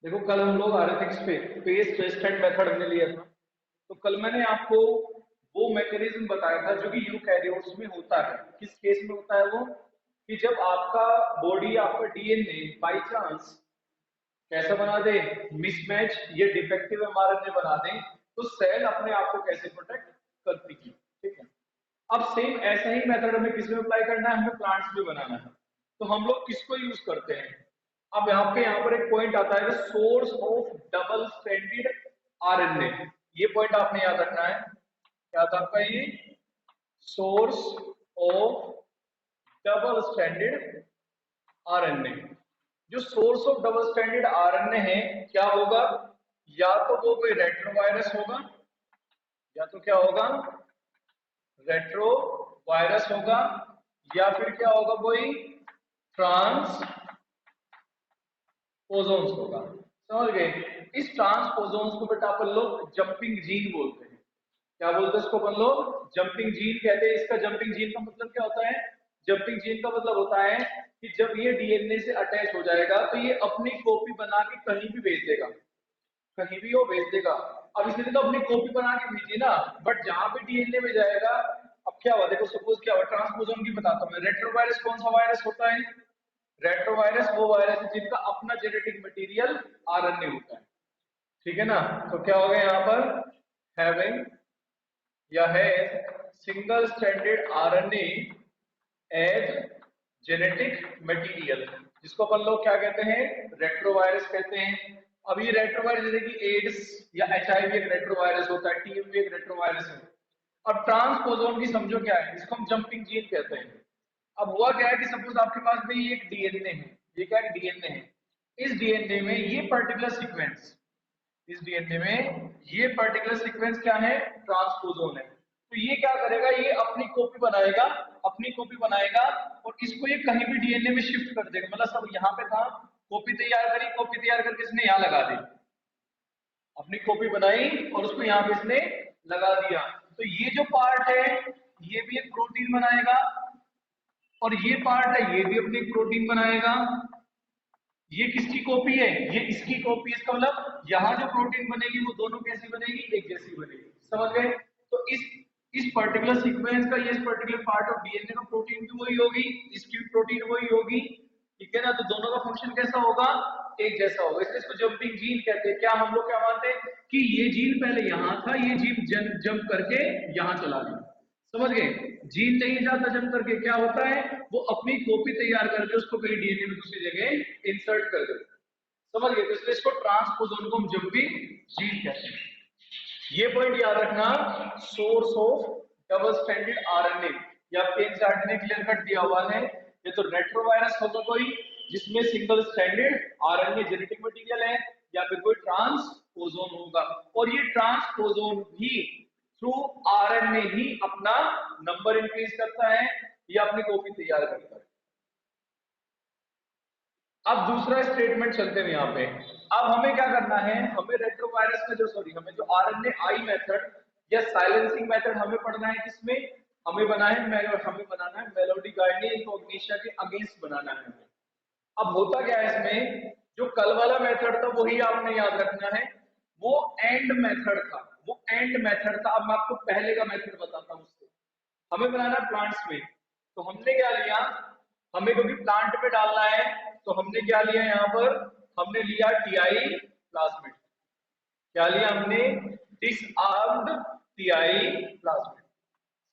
देखो कल हम लोग आ रहे थे स्पेस ट्विस्टेड मेथड हमने लिया था। तो कल मैंने आपको वो मैकेनिज्म बताया था जो कि यूकैरियोट्स में होता है। किस केस में होता है वो, कि जब आपका बॉडी आपका डीएनए बाय चांस कैसा बना दे, मिसमैच या डिफेक्टिव एमआरएनए बना दे, तो सेल अपने आप को कैसे प्रोटेक्ट करती है। ठीक है। अब सेम ऐसा ही मेथड हमें किस में अप्लाई करना है, हमें प्लांट्स में बनाना है। तो हम लोग किसको यूज करते हैं। अब यहाँ पर एक पॉइंट आता है, source of double stranded RNA. ये पॉइंट आपने याद रखना है। क्या था आपका ये, source of double stranded RNA. जो source of double stranded RNA है, क्या होगा, या तो वो कोई रेट्रोवायरस होगा, या तो क्या होगा, रेट्रोवायरस होगा, या फिर क्या होगा, कोई ट्रांस पोजोन्स होगा। समझ गए। इस ट्रांसपोजोन्स को बेटा अपन लोग जंपिंग जीन बोलते हैं। क्या बोलते हैं इसको अपन लोग, जंपिंग जीन कहते हैं। इसका जंपिंग जीन का मतलब क्या होता है, जंपिंग जीन का मतलब होता है कि जब ये डीएनए से अटैच हो जाएगा तो ये अपनी कॉपी बना के कहीं भी भेज देगा, कहीं भी वो भेज देगा। अब इसने तो अपनी कॉपी बना के भेजी ना, बट जहां पे डीएनए में जाएगा, अब क्या हुआ देखो, सपोज क्या हुआ, ट्रांसपोजोन की बताता हूँ मैं। रेट्रोवायरस कौन सा वायरस होता है, रेट्रोवायरस वो वायरस है जिनका अपना जेनेटिक मटेरियल आरएनए होता है। ठीक है ना। तो क्या हो गया यहाँ पर, हैविंग या has single stranded RNA as genetic material, जिसको अपन लोग क्या कहते हैं, रेट्रोवायरस कहते हैं। अब ये रेट्रोवायरस जैसे कि एड्स या एचआईवी एक रेट्रोवायरस होता है, टीएमवी एक रेट्रोवायरस है। अब ट्रांसपोजोन की समझो क्या है, इसको हम जंपिंग जीन कहते हैं। अब हुआ क्या है कि सपोज आपके पास में ये एक डीएनए है, ये क्या है, डीएनए है। इस डीएनए में ये पर्टिकुलर सीक्वेंस, इस डीएनए में ये पर्टिकुलर सीक्वेंस क्या है, ट्रांसपोजोन है। तो ये क्या करेगा, ये अपनी कॉपी बनाएगा, अपनी कॉपी बनाएगा, और इसको ये कहीं भी डीएनए में शिफ्ट कर देगा। मतलब सब यहाँ पे था, कॉपी तैयार करी, कॉपी तैयार करके इसने यहाँ लगा दी, अपनी कॉपी बनाई और उसको यहाँ पे इसने लगा दिया। तो ये जो पार्ट है, ये भी एक प्रोटीन बनाएगा, और ये पार्ट है, ये भी अपनी प्रोटीन बनाएगा। ये किसकी कॉपी है, ये इसकी कॉपी है। इसका मतलब यहाँ जो प्रोटीन बनेगी वो दोनों कैसी बनेगी, एक जैसी बनेगी। समझ गए। तो इस पर्टिकुलर सीक्वेंस का, ये इस पर्टिकुलर पार्ट ऑफ डीएनए का प्रोटीन भी वही होगी, इसकी भी प्रोटीन वही होगी। ठीक है ना। तो दोनों का फंक्शन कैसा होगा, एक जैसा होगा, इसलिए इसको जंपिंग जीन कहते हैं। क्या हम लोग क्या मानते हैं कि ये जीन पहले यहाँ था, ये जीन जंप करके यहाँ चला गया। समझ गए। जीन नहीं जाता जंप करके, क्या होता है, वो अपनी कॉपी तैयार करके उसको कहीं डीएनए में दूसरी जगह इंसर्ट कर देता है। समझ गए। तो इसलिए इसको ट्रांसपोजोन को हम जंपिंग जीन कहते हैं। ये पॉइंट याद रखना, source of double stranded RNA. या पेन चार्ट में क्लियर कट दिया हुआ है, ये तो रेट्रोवायरस होगा कोई जिसमें single stranded RNA genetic material है, या फिर कोई ट्रांसपोजोन होगा। और ये ट्रांसपोजोन भी थ्रू आरएनए ही अपना नंबर इंक्रीज करता है या अपनी कॉपी तैयार करता है। अब दूसरा स्टेटमेंट चलते हैं यहाँ पे। अब हमें क्या करना है, हमें रेट्रोवायरस का जो, सॉरी, हमें जो आरएनए आई मेथड या साइलेंसिंग मेथड हमें पढ़ना है किसमें, हमें बनाना है मेलोडी गाइनी इनकॉग्निशा के अगेंस्ट बनाना है हमें। अब होता क्या है इसमें, जो कल वाला मेथड था वही आपने याद रखना है, वो एंड मेथड था, वो एंड मेथड था। अब मैं आपको पहले का मेथड बताता हूँ उससे। हमें बनाना है प्लांट्स में। तो हमने क्या लिया, हमें क्योंकि प्लांट पे डालना है, तो हमने क्या लिया यहाँ पर, हमने लिया टीआई प्लाज्मिड। क्या लिया हमने, डिसआर्म्ड टीआई प्लाज्मिड।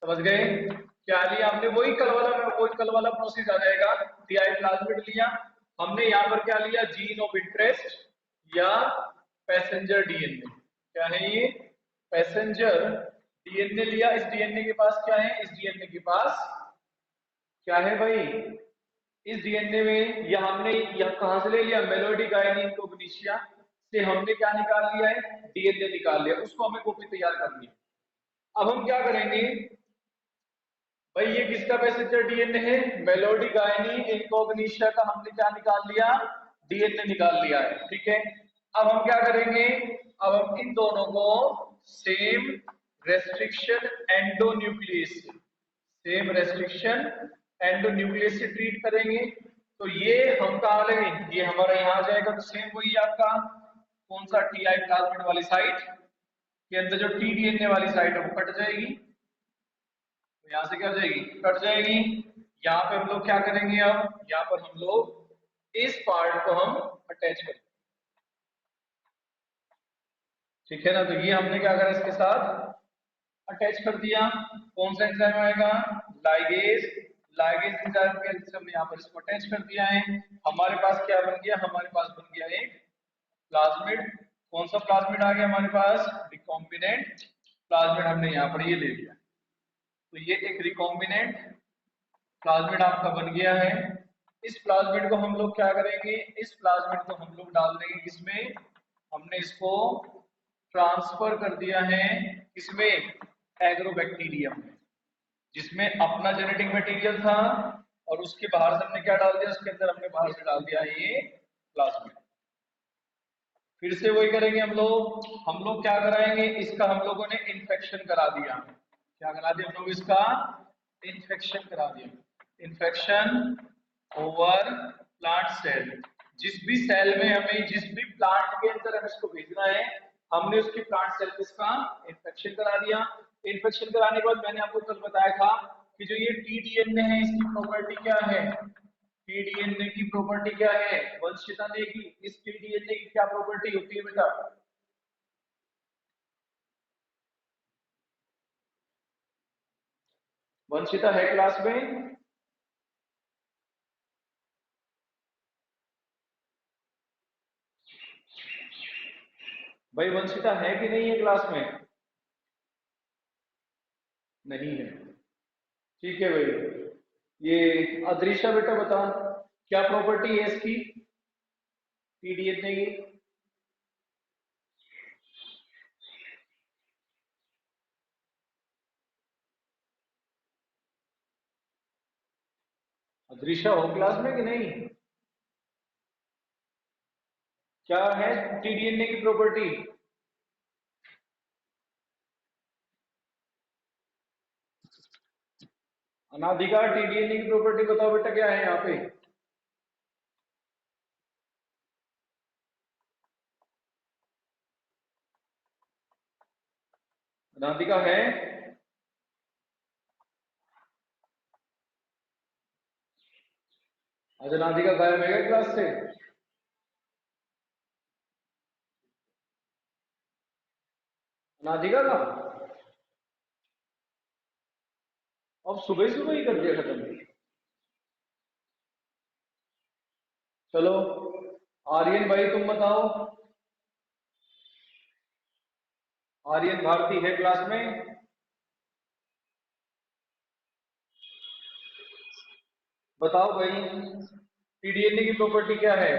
समझ गए। क्या लिया हमने, वही कल वाला प्रोसेस आ जाएगा। टीआई प्लाज्मिड लिया हमने, यहाँ पर क्या लिया, जीन ऑफ इंटरेस्ट या पैसेंजर डीएनए। क्या है ये, पैसेंजर डीएनए लिया। इस डीएनए के पास क्या है, इस डीएनए के पास क्या है भाई, इस डीएनए में, या हमने यह कहां से ले लिया, मेलोडी गायनिन कोग्निशिया से हमने क्या निकाल लिया है, डीएनए निकाल लिया। उसको हमें कॉपी तैयार करनी है। अब हम क्या करेंगे भाई, ये किसका पैसेंजर डीएनए है, मेलोडी गायनी इनकॉग्निशिया का हमने क्या निकाल लिया, डीएनए निकाल लिया है। ठीक है। अब हम क्या करेंगे, अब हम इन दोनों को same restriction endonuclease, same restriction endonuclease से ट्रीट करेंगे। तो ये हम कहाँ लेंगे, ये हमारा यहाँ आ जाएगा। तो सेम वही आपका कौन सा टी आई प्लाज्मिड वाली साइट के अंदर जो टी डीएनए वाली साइट है वो कट जाएगी। तो यहाँ से क्या हो जाएगी, कट जाएगी। यहाँ पे हम लोग क्या करेंगे, अब यहाँ पर हम लोग इस पार्ट को हम अटैच करेंगे, ठीक है ना। तो ये हमने क्या करा, इसके साथ अटैच कर दिया। कौन सा एंजाइम आएगा, लाइगेज। लाइगेज एंजाइम के से हमने यहाँ पर इसको अटैच कर दिया है। हमारे पास क्या बन गया, हमारे पास बन गया एक प्लाज्मिड। कौन सा प्लाज्मिड आ गया हमारे पास, रिकॉम्बिनेंट प्लाज्मिड हमने यहाँ पर ये ले लिया। तो ये एक रिकॉम्बिनेंट प्लाज्मिड आपका बन गया है। इस प्लाज्मिड को हम लोग क्या करेंगे, इस प्लाज्मिड को हम लोग डाल देंगे किसमें, हमने इसको ट्रांसफर कर दिया है किसमें, एग्रोबैक्टीरियम में, जिसमें अपना जेनेटिक मटेरियल था और उसके बाहर से हमने क्या डाल दिया, उसके अंदर हमने बाहर से डाल दिया ये प्लाज्मिड। फिर से वही करेंगे हम लोग क्या कराएंगे, इसका हम लोगों ने इन्फेक्शन करा दिया। क्या करा दिया हम लोग, इसका इन्फेक्शन करा दिया। इन्फेक्शन ओवर प्लांट सेल, जिस भी सेल में हमें, जिस भी प्लांट के अंदर हमें इसको भेजना है, हमने उसकी प्लांट सेल पे इसका इन्फेक्शन करा दिया। इन्फेक्शन कराने के बाद मैंने आपको कल बताया था कि जो ये टीडीएनए है इसकी प्रॉपर्टी क्या है, टीडीएनए की प्रॉपर्टी क्या है, वंशिता ने की, इस टीडीएनए की क्या प्रॉपर्टी होती है बेटा, वंशिता है क्लास में, भाई वंशिता है कि नहीं है क्लास में, नहीं है, ठीक है भाई। ये अदृश्य बेटा बता, क्या प्रॉपर्टी है इसकी टीडीएनए की, अदृश्य हो क्लास में कि नहीं, क्या है टीडीएनए की प्रॉपर्टी, अनाधिकार टीडीएनए की प्रॉपर्टी बताओ बेटा क्या है यहाँ पे, अनाधिका है, आज अनाधिका गायब है क्या क्लास से, अनाधिका का अब सुबह सुबह ही कर दिया खत्म। चलो आर्यन भाई तुम बताओ, आर्यन भारती है क्लास में, बताओ भाई टीडीएनए की प्रॉपर्टी क्या है,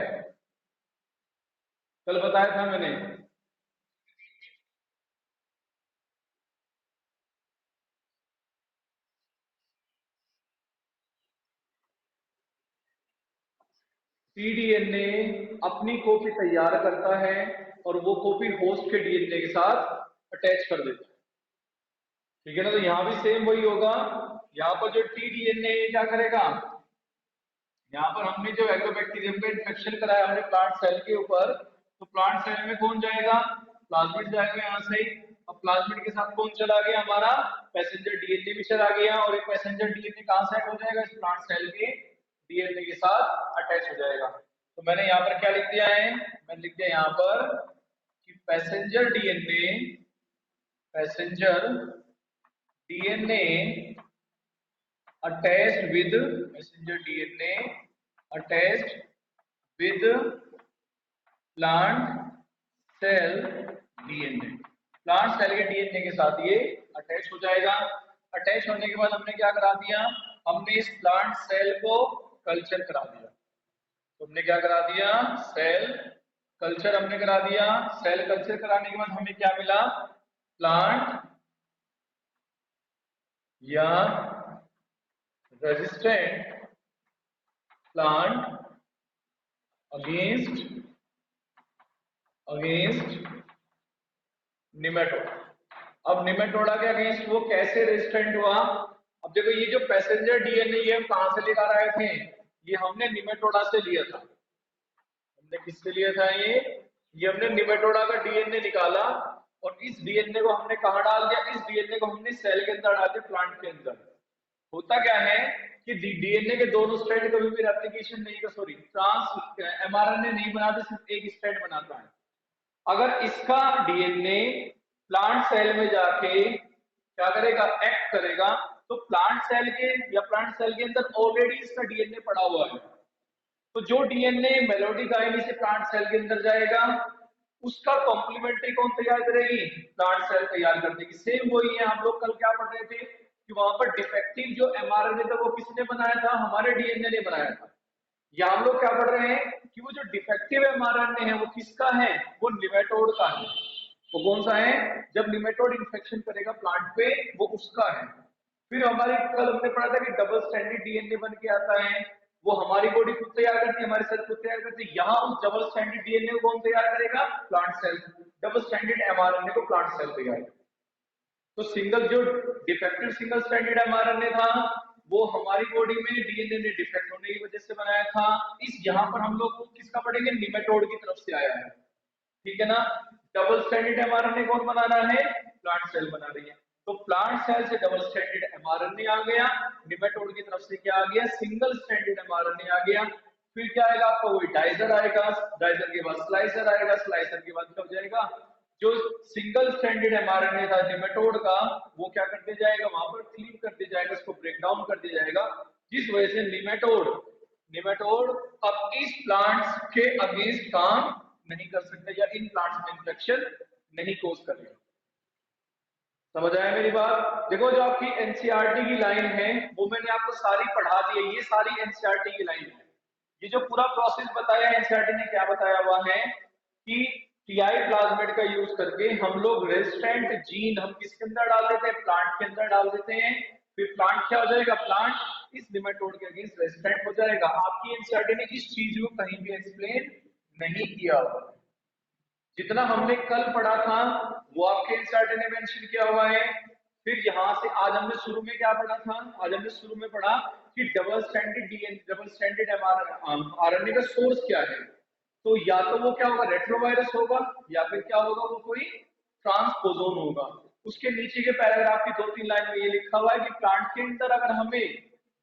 कल बताया था मैंने, टीडीएनए अपनी कॉपी तैयार करता है और वो कॉपी होस्ट के डीएनए के साथ अटैच कर देता है, ठीक है ना। तो यहाँ भी सेम वही होगा, यहाँ पर जो टीडीएनए क्या करेगा, यहाँ पर हमने जो एग्रोबैक्टीरियम का इन्फेक्शन कराया हमने प्लांट सेल के ऊपर, तो प्लांट सेल में कौन जाएगा, प्लाज्मिड जाएगा यहाँ से। अब प्लाज्मिड के साथ कौन चला गया, हमारा पैसेंजर डीएनए भी चला गया, और एक पैसेंजर डीएनए कहाँ से हो जाएगा, इस प्लांट सेल के डीएनए के साथ अटैच हो जाएगा। तो मैंने यहाँ पर क्या लिख दिया है, मैंने लिख दिया यहाँ पर कि passenger DNA, passenger DNA attached with messenger DNA attached with plant cell DNA, plant cell के डीएनए के साथ ये अटैच हो जाएगा। अटैच होने के बाद हमने क्या करा दिया, हमने इस प्लांट सेल को कल्चर करा दिया। तो हमने क्या करा दिया, सेल कल्चर हमने करा दिया। सेल कल्चर कराने के बाद हमें क्या मिला, प्लांट या रेजिस्टेंट प्लांट अगेंस्ट निमेटोडा। अब निमेटोडा के अगेंस्ट वो कैसे रेजिस्टेंट हुआ, अब देखो ये जो पैसेंजर डीएनए ये हम कहां से लेकर आए थे, ये हमने निमेटोडा से लिया था। हमने किससे लिया था ये हमने निमेटोडा का डीएनए निकाला और इस डीएनए को हमने कहाँ डाल दिया, इस डीएनए को हमने सेल के अंदर डाल दिया, प्लांट के अंदर। होता क्या है कि डीएनए के दोनों स्ट्रैंड कभी भी रेप्लिकेशन नहीं कर, सॉरी ट्रांस एमआरएनए नहीं बनाते, सिर्फ एक स्ट्रैंड बनाता है। अगर इसका डीएनए प्लांट सेल में जाके क्या करेगा, एक्ट करेगा, तो प्लांट सेल के या प्लांट सेल के अंदर ऑलरेडी इसका डीएनए पड़ा हुआ है। तो जो डीएनए मेलोडी गायनी से प्लांट सेल के अंदर जाएगा, उसका कॉम्प्लीमेंट्री कौन तैयार करेगी, प्लांट सेल तैयार कर देगी। सेम वही है, हम लोग कल क्या पढ़ रहे थे कि वहां पर डिफेक्टिव जो एमआरएनए था वो किसने बनाया था, हमारे डीएनए ने बनाया था। या हम लोग क्या पढ़ रहे हैं कि वो जो डिफेक्टिव एमआरएनए है वो किसका है, वो निमेटोड का है। वो कौन सा है, जब निमेटोड इन्फेक्शन करेगा प्लांट पे वो उसका है। फिर हमारे कल हमने पढ़ा था कि डबल स्टैंडर्ड डीएनए बन के आता है, वो हमारी बॉडी खुद तैयार करती है, हमारे सेल खुद तैयार करती है। यहाँ उस डबल स्टैंडर्ड डीएनए को कौन तैयार करेगा, plant cell. Double standard mRNA को प्लांट सेल तैयार करेगा। तो सिंगल जो डिफेक्टिव सिंगल स्टैंडर्ड एमआरएनए था वो हमारी बॉडी में डीएनए ने डिफेक्ट होने की वजह से बनाया था। इस यहाँ पर हम लोग किसका पढ़ेंगे, निमेटोड की तरफ से आया है, ठीक है ना। डबल स्टैंडर्ड एमआरएनए कौन बना रहा है, प्लांट सेल बना रही है। तो प्लांट सेल से डबल स्टैंडर्ड एमआरएनए आ गया, निमेटोड की तरफ से क्या आ गया, सिंगल स्टैंडर्ड एमआरएनए आ गया। फिर क्या आएगा आपका, वही डाइजर आएगा, डाइजर के बाद स्लाइसर आएगा, स्लाइसर के बाद क्या हो जाएगा, जो सिंगल स्टैंडर्ड एमआरएनए था निमेटोड का वो क्या कर दिया जाएगा, वहां पर क्लीव कर दिया जाएगा, उसको ब्रेक डाउन कर दिया जाएगा, जिस वजह से निमेटोड निमेटोड अब इस प्लांट्स के अगेंस्ट काम नहीं कर सकते या इन प्लांट्स में इंफेक्शन नहीं कोज करेगा। समझ आया मेरी बात। देखो जो आपकी एनसीईआरटी की लाइन है वो मैंने आपको सारी पढ़ा दी है, ये सारी एनसीईआरटी की लाइन है। ये जो पूरा प्रोसेस बताया एनसीईआरटी ने क्या बताया हुआ है कि टीआई प्लाज्मिड का यूज करके हम लोग रेजिस्टेंट जीन हम किसके अंदर डाल देते हैं, प्लांट के अंदर डाल देते हैं। फिर प्लांट क्या हो जाएगा, प्लांट इस निमेटोड के अगेंस्ट रेजिस्टेंट हो जाएगा। आपकी एनसीईआरटी ने इस चीज को कहीं भी एक्सप्लेन नहीं किया हुआ। जितना हमने कल पढ़ा था वो आपके एनसीईआरटी ने मेंशन किया हुआ है। फिर यहाँ से आज हमने शुरू में क्या पढ़ा था, आज हमने शुरू में पढ़ा कि double standard DNA double standard RNA का सोर्स क्या है। तो या तो वो क्या होगा, रेट्रोवायरस होगा, या फिर क्या होगा, वो कोई ट्रांसपोजोन होगा। उसके नीचे के पैराग्राफ की 2-3 लाइन में ये लिखा हुआ है कि प्लांट के अंदर अगर हमें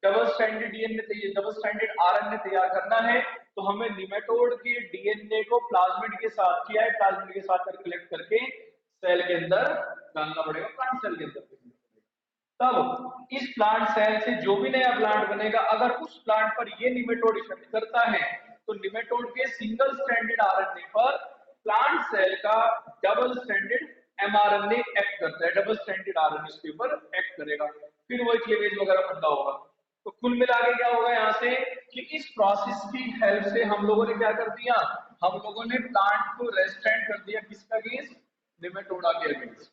double standard DNA double standard RNA तैयार करना है तो हमें निमेटोड के डीएनए को प्लाज्मिड के साथ किया है, प्लाज्मिड के साथ कलेक्ट करके सेल के अंदर डालना पड़ेगा, प्लांट सेल के अंदर। तब इस प्लांट सेल से जो भी नया प्लांट बनेगा अगर उस प्लांट पर ये निमेटोड इफेक्ट करता है तो निमेटोड के सिंगल स्टैंडर्ड आरएनए पर प्लांट सेल का डबल स्टैंडर्ड एमआरएनए एक्ट करता है, डबल स्टैंडर्ड आरएनए उसके ऊपर एक्ट करेगा, फिर वो क्लीवेज वगैरह बनना होगा। तो कुल मिला के क्या होगा यहाँ से कि इस प्रोसेस की हेल्प से हम लोगों ने क्या कर दिया, हम लोगों ने प्लांट को रेजिस्टेंट कर दिया किसका अगेंस्ट, निमेटोडा के अगेंस्ट।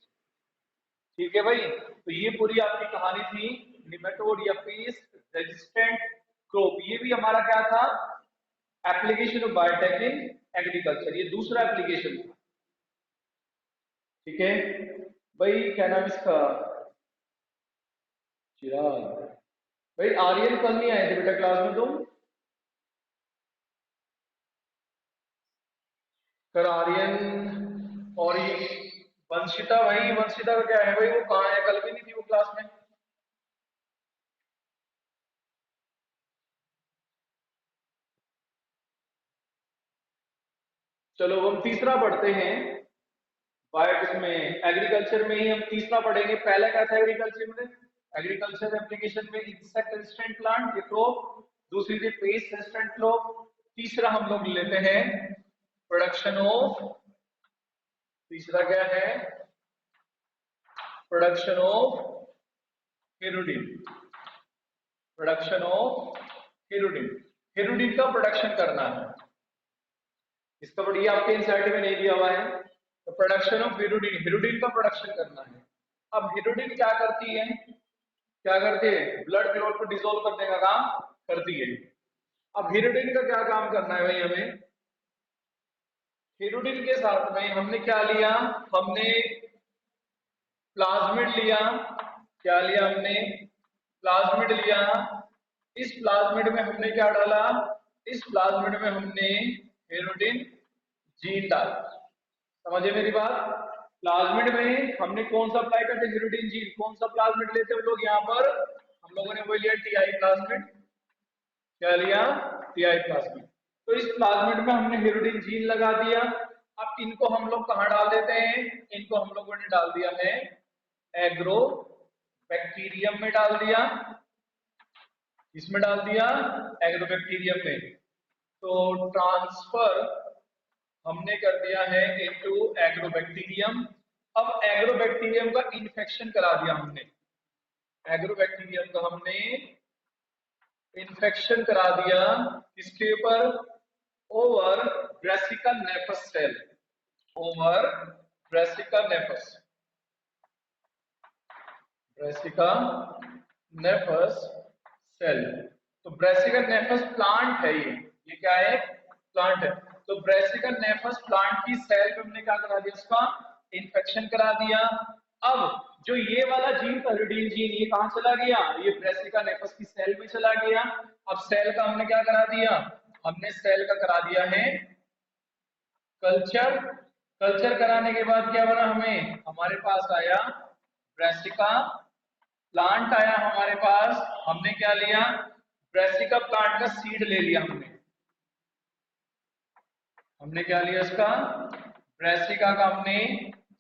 ठीक है भाई, तो ये पूरी आपकी कहानी थी निमेटोड या पेस्ट रेजिस्टेंट क्रॉप। ये भी हमारा क्या था, application of biotech in agriculture, ये दूसरा एप्लीकेशन था। ठीक है भाई, क्या नाम इसका, चिराग भाई। आर्यन कल नहीं आए थे बेटा क्लास में तुम, कर आर्यन और ये वंशिता, भाई वंशिता का क्या है भाई, वो कहाँ है, कल भी नहीं थी वो क्लास में। चलो हम तीसरा पढ़ते हैं, बायो में एग्रीकल्चर में ही हम तीसरा पढ़ेंगे। पहला क्या था एग्रीकल्चर में, एग्रीकल्चर एप्लीकेशन में इंसेक्ट रेजिस्टेंट प्लांट ये क्रॉप, दूसरी थी पेस्ट रेजिस्टेंट क्रॉप, तीसरा हम लोग लेते हैं प्रोडक्शन ऑफ, तीसरा क्या है, production of hirudin, production of hirudin, hirudin का प्रोडक्शन करना है। इसका बढ़िया आपके एनसीईआरटी में नहीं दिया हुआ है, तो प्रोडक्शन ऑफ हिरुडिन, हिरुडिन का प्रोडक्शन करना है। अब हिरुडिन क्या करती है, क्या करती है, ब्लड क्लॉट को डिसॉल्व करने का काम करती है। अब हिरुडिन का क्या काम करना है भाई हमें, हिरुडिन के साथ में हमने क्या लिया, हमने प्लाज्मिड लिया, क्या लिया हमने, प्लाज्मिड लिया, इस प्लाज्मिड में हमने क्या डाला, इस प्लाज्मिड में हमने हेरोडिन जीन डाला। समझे मेरी बात? प्लाज्मिड में हमने कौन सा अप्लाई करते हैं, हेरोडिन जीन। कौन सा प्लाज्मिड लेते हैं हम लोग यहाँ पर, हम लोगों ने वो लिया टीआई प्लाज्मिड। क्या लिया, टीआई प्लाज्मिड। तो इस प्लाज्मिड में हमने हेरोडिन जीन लगा दिया। अब इनको हम लोग कहाँ डाल देते हैं, इनको हम लोगों ने डाल दिया है एग्रो बैक्टीरियम में डाल दिया। इसमें डाल दिया एग्रोबैक्टीरियम में। तो ट्रांसफर हमने कर दिया है इनटू एग्रोबैक्टीरियम। अब एग्रोबैक्टीरियम का इन्फेक्शन करा दिया हमने, एग्रोबैक्टीरियम का हमने इन्फेक्शन करा दिया किसके ऊपर, over Brassica napus cell, over Brassica napus, Brassica napus cell. तो ब्रेसिका नेफस प्लांट है, ये क्या है, प्लांट है। तो ब्रेसिका नेफस प्लांट की सेल पे हमने क्या करा दिया, इसका इन्फेक्शन करा दिया। अब जो ये वाला जीन था हेरोडिन जीन, ये कहां चला गया, ये ब्रेसिका नेफस की सेल में चला गया। अब सेल का हमने क्या करा दिया, हमने सेल का करा दिया है कल्चर। कल्चर कराने के बाद क्या बना, हमें हमारे पास आया ब्रेसिका प्लांट आया हमारे पास। हमने क्या लिया, ब्रेसिका प्लांट का सीड ले लिया हमने। हमने क्या लिया, इसका ब्रेसिका का हमने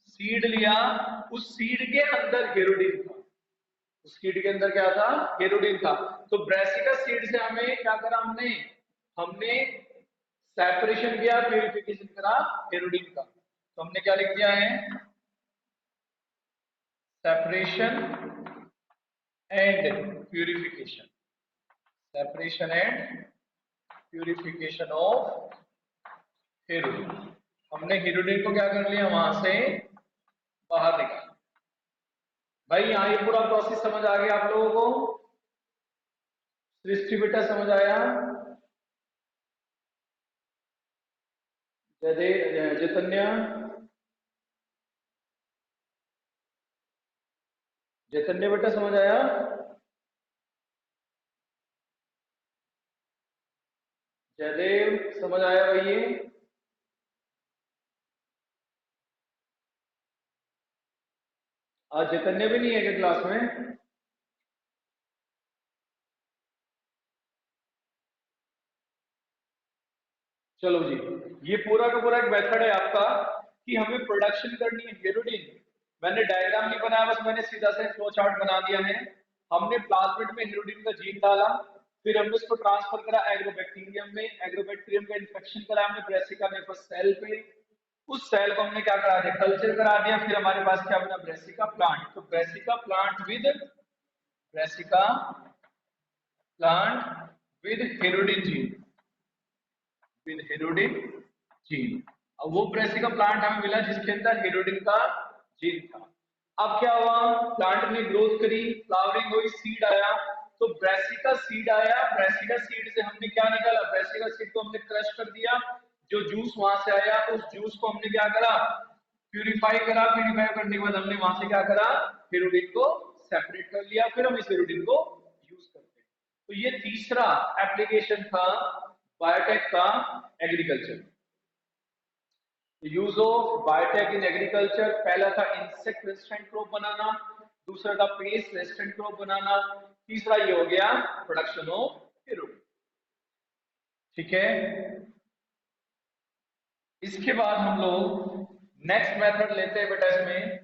सीड लिया। उस सीड के अंदर हेरोडिन था, उस सीड के अंदर क्या था, हेरोडिन था। तो ब्रेसिका सीड से हमें क्या करा, हमने हमने सेपरेशन किया, प्यूरिफिकेशन करा हेरोडिन का। तो हमने क्या लिख दिया है, separation and purification, separation and purification of hirudin. हमने हेरोडिन को क्या कर लिया, वहां से बाहर निकाला। भाई यहाँ ये पूरा प्रोसेस समझ आ गया आप लोगों को, सृष्टि बेटा समझ आया, जयदेव चैतन्य, चैतन्य बेटा समझ आया, जयदेव समझ आया भाई ये? आज चैतन्य भी नहीं है क्या क्लास में? चलो जी, ये पूरा का पूरा एक मेथड है आपका कि हमें प्रोडक्शन करनी है हेरोडिन। मैंने डायग्राम नहीं बनाया, बस मैंने सीधा से फ्लो चार्ट बना दिया है। हमने प्लाज्मिड में हेरोडिन का जीन डाला, फिर हमने उसको ट्रांसफर करा एग्रोबैक्टीरियम में, एग्रोबैक्टीरियम का इन्फेक्शन करा हमने ब्रेसिका नेफस सेल पे। उस सेल को हमने क्या करा दिया, कल्चर करा दिया। फिर हमारे पास क्या बना, ब्रेसिका प्लांट। तो Brassica plant with, Brassica plant with hirudin gene, with hirudin gene. अब वो ब्रेसिका प्लांट हमें मिला जिसके अंदर हेरोडिन का जीन था। अब क्या हुआ, प्लांट ने ग्रोथ करी, फ्लावरिंग हुई, सीड आया। तो ब्रेसिका सीड आया, ब्रेसिका सीड से हमने क्या निकाला, ब्रेसिका सीड को हमने क्रश कर दिया। जो जूस वहां से आया, उस जूस को हमने क्या करा, प्यूरिफाई करा। प्यूरिफाई करने के बाद हमने वहां से क्या करा, हेरोडिन को सेपरेट कर लिया। फिर हम इस हेरोडिन को यूज करते हैं। तो ये तीसरा एप्लीकेशन था बायोटेक का agriculture, use of biotech in agriculture. पहला था इंसेक्ट रेजिस्टेंट क्रॉप बनाना, दूसरा था पेस्ट रेजिस्टेंट क्रॉप बनाना, तीसरा ये हो गया प्रोडक्शन ऑफ हेरोडिन। ठीक है, इसके बाद हम लोग नेक्स्ट मेथड लेते हैं बेटा। इसमें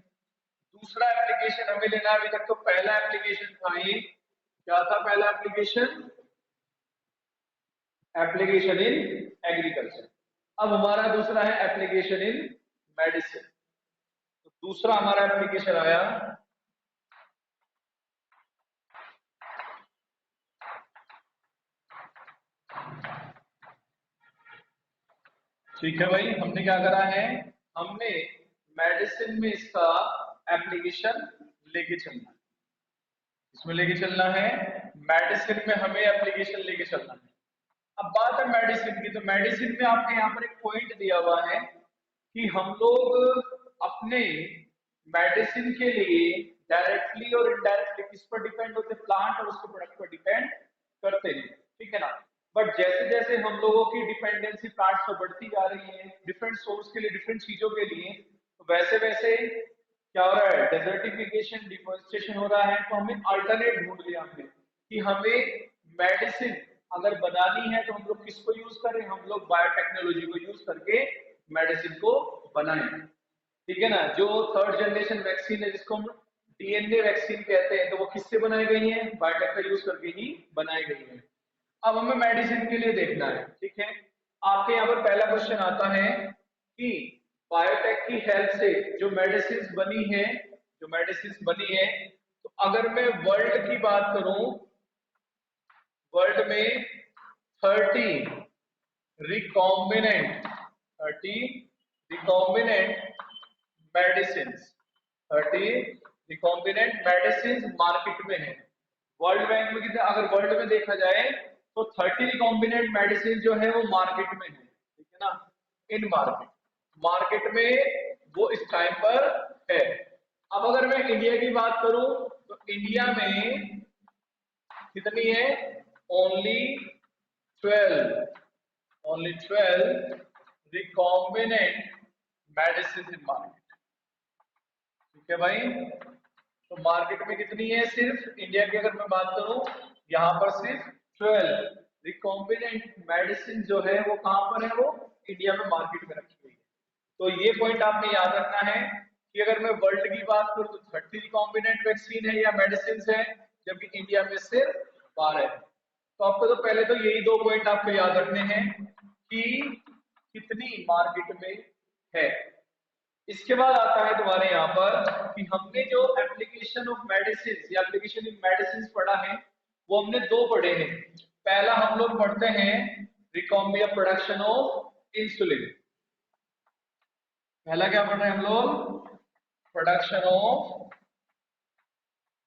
दूसरा एप्लीकेशन हमें लेना है। अभी तक तो पहला एप्लीकेशन था, ये क्या था पहला एप्लीकेशन, एप्लीकेशन इन एग्रीकल्चर। अब हमारा दूसरा है एप्लीकेशन इन मेडिसिन। तो दूसरा हमारा एप्लीकेशन आया ठीक है भाई, हमने क्या करा है, हमने मेडिसिन में इसका एप्लीकेशन लेके चलना है। इसमें लेके चलना है, मेडिसिन में हमें एप्लीकेशन लेके चलना है। अब बात है मेडिसिन की, तो मेडिसिन में आपके यहाँ पर एक पॉइंट दिया हुआ है कि हम लोग अपने मेडिसिन के लिए डायरेक्टली और इनडायरेक्टली किस पर डिपेंड होते हैं, प्लांट और उसके प्रोडक्ट पर डिपेंड करते हैं, ठीक है ना। बट जैसे जैसे हम लोगों की डिपेंडेंसी प्लांट्स पर बढ़ती जा रही है डिफरेंट सोर्स के लिए, डिफरेंट चीजों के लिए, तो वैसे वैसे क्या हो रहा है, डेजर्टिफिकेशन, डिफोरेस्टेशन हो रहा है। तो हमें अल्टरनेट ढूंढ लिया हमने कि हमें मेडिसिन अगर बनानी है तो हम लोग किसको यूज करें, हम लोग बायोटेक्नोलॉजी को यूज करके मेडिसिन को बनाएं, ठीक है ना। जो थर्ड जनरेशन वैक्सीन है जिसको हम डीएनए वैक्सीन कहते हैं, तो वो किससे बनाई गई है, बायोटेक का यूज करके ही बनाई गई है। अब हमें मेडिसिन के लिए देखना है, ठीक है। आपके यहाँ पर पहला क्वेश्चन आता है कि बायोटेक की हेल्प से जो मेडिसिन बनी है, जो मेडिसिन बनी है, तो अगर मैं वर्ल्ड की बात करूं, वर्ल्ड में 30 recombinant 30 recombinant medicine 30 recombinant medicine market में है। वर्ल्ड बैंक में कितने, अगर वर्ल्ड में देखा जाए तो 30 रिकॉम्बिनेंट मेडिसिन जो है वो मार्केट में है, ठीक है ना, इन मार्केट, मार्केट में वो इस टाइम पर है। अब अगर मैं इंडिया की बात करूं तो इंडिया में कितनी है, only 12, only 12 recombinant medicine in market, ठीक है भाई। तो मार्केट में कितनी है, सिर्फ इंडिया की अगर मैं बात करूं, यहाँ पर सिर्फ 12 रिकॉम्बिनेंट मेडिसिन जो है वो कहां पर है, वो इंडिया में मार्केट में रखी हुई है। तो ये पॉइंट आपने याद रखना है कि अगर मैं वर्ल्ड की बात करूं तो 30 रिकॉम्बिनेंट वैक्सीन है या मेडिसिन है, जबकि इंडिया में सिर्फ 12 है। तो आपको तो पहले तो यही दो पॉइंट आपको याद रखने हैं कि कितनी मार्केट में है। इसके बाद आता है तुम्हारे यहाँ पर कि हमने जो एप्लीकेशन ऑफ मेडिसिन या एप्लीकेशन इन मेडिसिन पढ़ा है, वो हमने दो पढ़े हैं। पहला हम लोग पढ़ते हैं रिकॉम्बिया प्रोडक्शन ऑफ इंसुलिन। पहला क्या पढ़ रहे हैं हम लोग, प्रोडक्शन ऑफ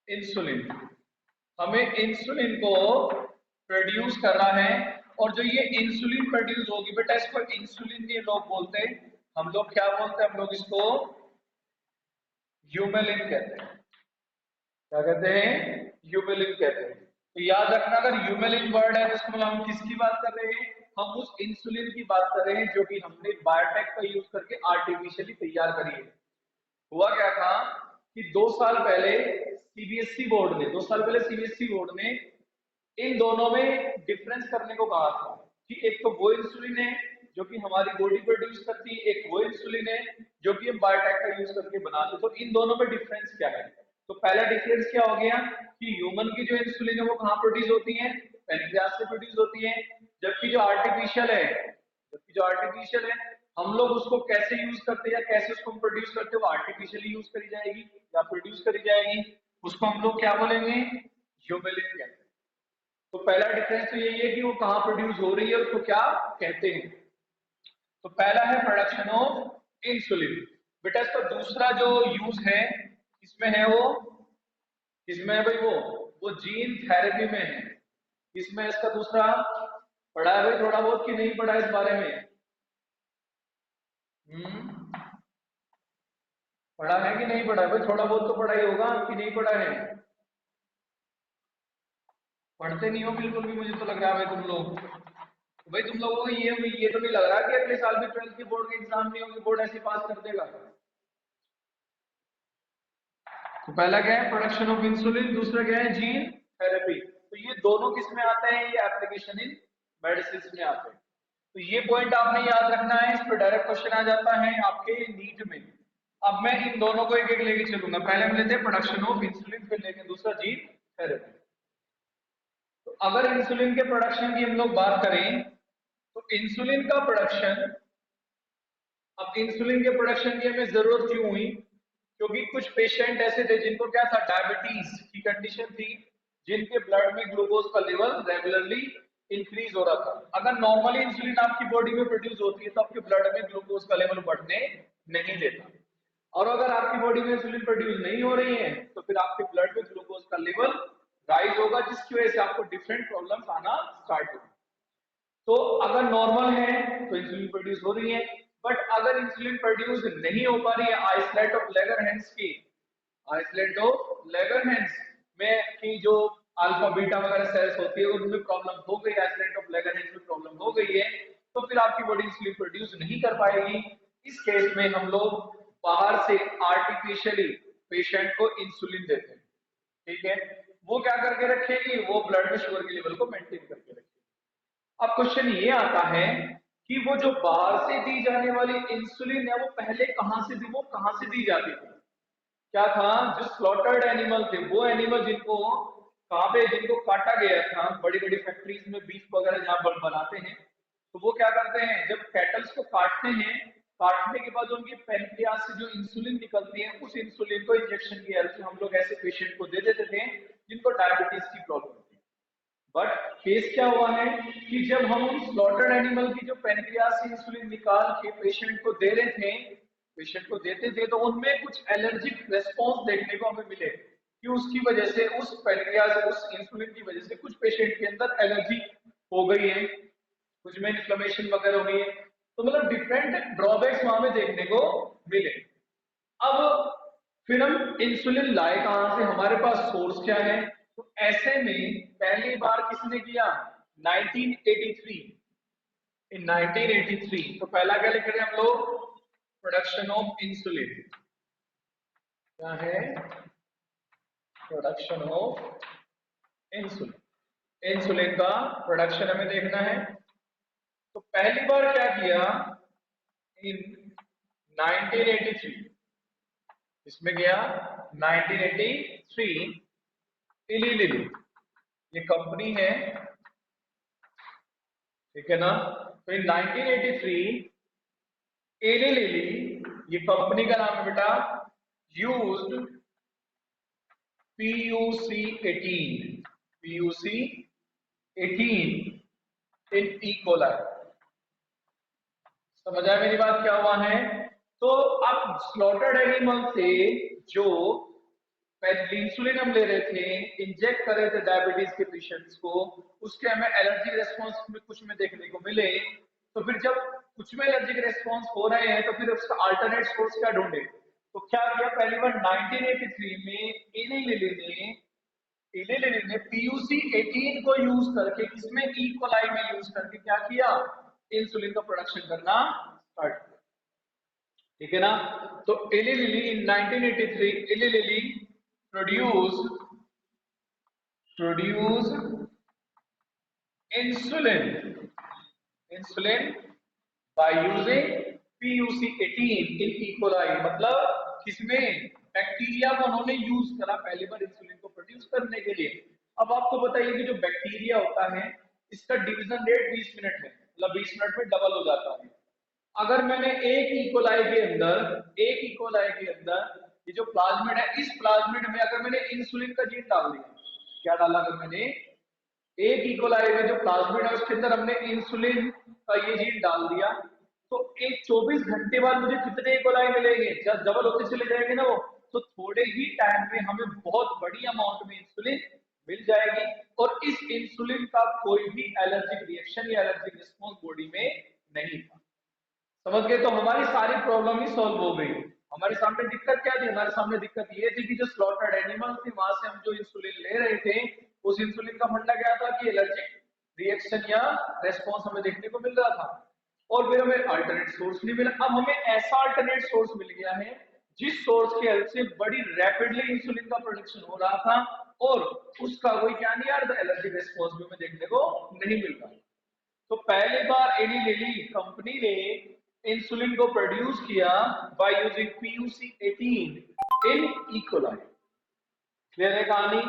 इंसुलिन। हमें इंसुलिन को प्रोड्यूस करना है, और जो ये इंसुलिन प्रोड्यूस होगी बेटा, इसको इंसुलिन ये लोग बोलते हैं, हम लोग क्या बोलते हैं, हम लोग इसको ह्यूमेलिन कहते हैं। क्या कहते हैं, ह्यूमेलिन कहते हैं। तो याद रखना, अगर ह्यूमेलिन वर्ड है तो इसको मतलब हम किसकी बात कर रहे हैं, हम उस इंसुलिन की बात कर रहे हैं जो कि हमने बायोटेक का यूज करके आर्टिफिशियली तैयार करी है। हुआ क्या था कि 2 साल पहले सीबीएसई बोर्ड ने, 2 साल पहले सीबीएसई बोर्ड ने इन दोनों में डिफरेंस करने को कहा था कि एक तो वो इंसुलिन है जो कि हमारी बॉडी प्रोड्यूस करती है, एक वो इंसुलिन है जो कि हम बायोटेक का यूज करके बनाते हैं। तो इन दोनों में डिफरेंस क्या है, तो पहला डिफरेंस क्या हो गया कि ह्यूमन की जो इंसुलिन है वो कहाँ प्रोड्यूस होती है, पैनक्रियास से प्रोड्यूस होती है, जबकि जो आर्टिफिशियल है, जबकि जो आर्टिफिशियल है हम लोग उसको कैसे यूज करते हैं या कैसे उसको प्रोड्यूस करते हैं, वो आर्टिफिशियली यूज करी जाएगी या प्रोड्यूस करी जाएगी, उसको हम लोग क्या बोलेंगे, ह्यूमेलिन कहते हैं। तो पहला डिफरेंस तो यही है कि वो कहाँ प्रोड्यूस हो रही है, उसको क्या कहते हैं। तो पहला है प्रोडक्शन ऑफ इंसुलिन। बेटा इसका दूसरा जो यूज है इसमें है वो, किसमें है भाई, वो जीन थेरेपी में है। इसमें इसका दूसरा पढ़ा है भाई थोड़ा बहुत कि नहीं पढ़ा इस बारे में, पढ़ा है कि नहीं पढ़ा है भाई, थोड़ा बहुत तो पढ़ा ही होगा कि नहीं पढ़ा है, पढ़ते नहीं हो बिल्कुल भी, मुझे तो लग रहा है भाई तुम लोग, तो भाई तुम लोगों को ये तो नहीं लग रहा कि अगले साल भी 12th की बोर्ड के एग्जाम नहीं होगी, बोर्ड ऐसे पास कर देगा। तो पहला क्या है, प्रोडक्शन ऑफ इंसुलिन, दूसरा क्या है, जीन थेरेपी। तो ये दोनों किस में आते हैं, ये एप्लीकेशन इन मेडिसिन में आते हैं। तो ये पॉइंट आपने याद रखना है, इस पर डायरेक्ट क्वेश्चन आ जाता है आपके नीट में। अब मैं इन दोनों को एक एक लेके चलूंगा, पहले हम लेते हैं प्रोडक्शन ऑफ इंसुलिन, फिर लेके दूसरा जीन थेरेपी। तो अगर इंसुलिन के प्रोडक्शन की हम लोग बात करें तो इंसुलिन का प्रोडक्शन, अब इंसुलिन के प्रोडक्शन की हमें जरूरत क्यों हुई, क्योंकि कुछ पेशेंट ऐसे थे जिनको क्या था, डायबिटीज की कंडीशन थी, जिनके ब्लड में ग्लूकोज का लेवल रेगुलरली इंक्रीज हो रहा था। अगर नॉर्मली इंसुलिन आपकी बॉडी में प्रोड्यूस होती है तो आपके ब्लड में ग्लूकोज का लेवल बढ़ने नहीं देता, और अगर आपकी बॉडी में इंसुलिन प्रोड्यूस नहीं हो रही है तो फिर आपके ब्लड में ग्लूकोज का लेवल राइज होगा, जिसकी वजह से आपको डिफरेंट प्रॉब्लम्स आना स्टार्ट होगी। तो अगर नॉर्मल है तो इंसुलिन प्रोड्यूस हो रही है, बट अगर इंसुलिन प्रोड्यूस नहीं हो पा रही है, आइसलेट ऑफ लेगरहैंस की, आइसलेट ऑफ लेगरहैंस में की जो अल्फा बीटा वगैरह सेल्स होती है, उनमें प्रॉब्लम हो गई, आइसोलेट ऑफ लेगरेंज में प्रॉब्लम हो गई है, तो फिर आपकी बॉडी इंसुलिन प्रोड्यूस नहीं कर पाएगी। इस केस में हम लोग बाहर से आर्टिफिशियली पेशेंट को इंसुलिन देते हैं, ठीक है। वो क्या करके रखेगी, वो ब्लड में शुगर के लेवल को मेंटेन करके रखेगी। अब क्वेश्चन ये आता है कि वो जो बाहर से दी जाने वाली इंसुलिन है वो पहले कहां से दी, वो कहां से दी जाती थी? क्या था, जो स्लॉटर्ड एनिमल थे, वो एनिमल जिनको कहाँ पे, जिनको काटा गया था, बड़ी बड़ी फैक्ट्रीज में बीफ वगैरह जहाँ बनाते हैं, तो वो क्या करते हैं, जब कैटल्स को काटते हैं, काटने के बाद उनकी पेनक्रियास से जो इंसुलिन निकलती है, उस इंसुलिन को इंजेक्शन की हेल्प से हम लोग ऐसे पेशेंट को दे देते थे जिनको डायबिटीज की प्रॉब्लम थी। बट केस क्या हुआ है कि जब हम उन स्लॉटर्ड एनिमल की जो पेनक्रियास से इंसुलिन निकाल के पेशेंट को दे रहे थे, पेशेंट को देते थे, तो उनमें कुछ एलर्जिक रेस्पॉन्स देखने को हमें मिले कि उसकी वजह से, उस पेनक्रियास, उस इंसुलिन की वजह से कुछ पेशेंट के अंदर एलर्जी हो गई है, कुछ में इन्फ्लेमेशन वगैरह हो गई है, तो मतलब डिफरेंट ड्रॉबैक्स वहां में देखने को मिले। अब फिर हम इंसुलिन लाए कहां से, हमारे पास सोर्स क्या है? तो ऐसे में पहली बार किसने किया? 1983। इन 1983 तो पहला क्या लिख रहे हैं हम लोग? Production of insulin. क्या है? Production of insulin. इंसुलिन का प्रोडक्शन हमें देखना है। तो पहली बार क्या किया? इन 1983, इसमें गया 1983, इली लिली, ये कंपनी है, ठीक है ना। तो इन 1983 इली लिली, ये कंपनी का नाम है बेटा, यूज्ड PUC 18, PUC 18 इन ई कोलाई। समझ आया मेरी बात क्या हुआ है? तो अब स्लॉटर्ड एनिमल से जो इंसुलिन हम ले रहे थे, इंजेक्ट कर रहे थे डायबिटीज के पेशेंट्स को, उसके हमें एलर्जी रेस्पॉन्स में कुछ में देखने को मिले। तो फिर जब कुछ में एलर्जिक रेस्पॉन्स हो रहे हैं तो फिर उसका अल्टरनेट सोर्स क्या ढूंढे? तो क्या किया, पहली बार 1983 में इली लिली ने PUC 18 को यूज करके, इसमें ई कोलाई में यूज करके क्या किया? इंसुलिन का प्रोडक्शन करना स्टार्ट किया, ठीक है ना। तो इली लिली इन 1983, इली lily produce insulin insulin by using PUC 18 in E coli. मतलब किसमें? बैक्टीरिया को उन्होंने यूज करा पहली बार इंसुलिन को प्रोड्यूस करने के लिए। अब आपको बताइए कि जो बैक्टीरिया होता है, इसका डिवीजन रेट 20 मिनट है, मतलब 20 मिनट में डबल हो जाता है। अगर मैंने एक इकोलाई के अंदर, एक इकोलाई के अंदर ये जो प्लाज्मिड है, इस प्लाज्मिड में अगर मैंने इंसुलिन का जीन डाल दिया, क्या डाला? अगर मैंने एक इकोलाई में जो प्लाज्मिड है उसके अंदर हमने इंसुलिन का ये जीन डाल दिया, तो एक 24 घंटे बाद मुझे कितने इकोलाई मिलेंगे? जब डबल होते चले जाएंगे ना वो, तो थोड़े ही टाइम में हमें बहुत बड़ी अमाउंट में इंसुलिन मिल जाएगी। और इस इंसुलिन का कोई भी एलर्जिक रिएक्शन या एलर्जिक रिस्पॉन्स बॉडी में नहीं था। समझ गए? तो हमारी सारी प्रॉब्लम ही सॉल्व हो गई। हमारे सामने दिक्कत क्या थी? हमारे सामने दिक्कत ये थी कि जो स्लॉटर्ड एनिमल थे, वहां से हम जो इंसुलिन ले रहे थे, उस इंसुलिन का फंडा क्या था कि एलर्जिक रिएक्शन या रेस्पॉन्स हमें देखने को मिल रहा था, और फिर हमें अल्टरनेट सोर्स नहीं मिला। अब हमें ऐसा अल्टरनेट सोर्स मिल गया है जिस सोर्स की हेल्प से बड़ी रैपिडली इंसुलिन का प्रोडक्शन हो रहा था, और उसका कोई क्या नहीं आ रहा था, एलर्जिक रेस्पॉन्स भी हमें देखने को नहीं मिल रहा। तो पहली बार एली लिली कंपनी ने इंसुलिन को प्रोड्यूस किया by using PUC 18 in E coli. Clear है कहानी?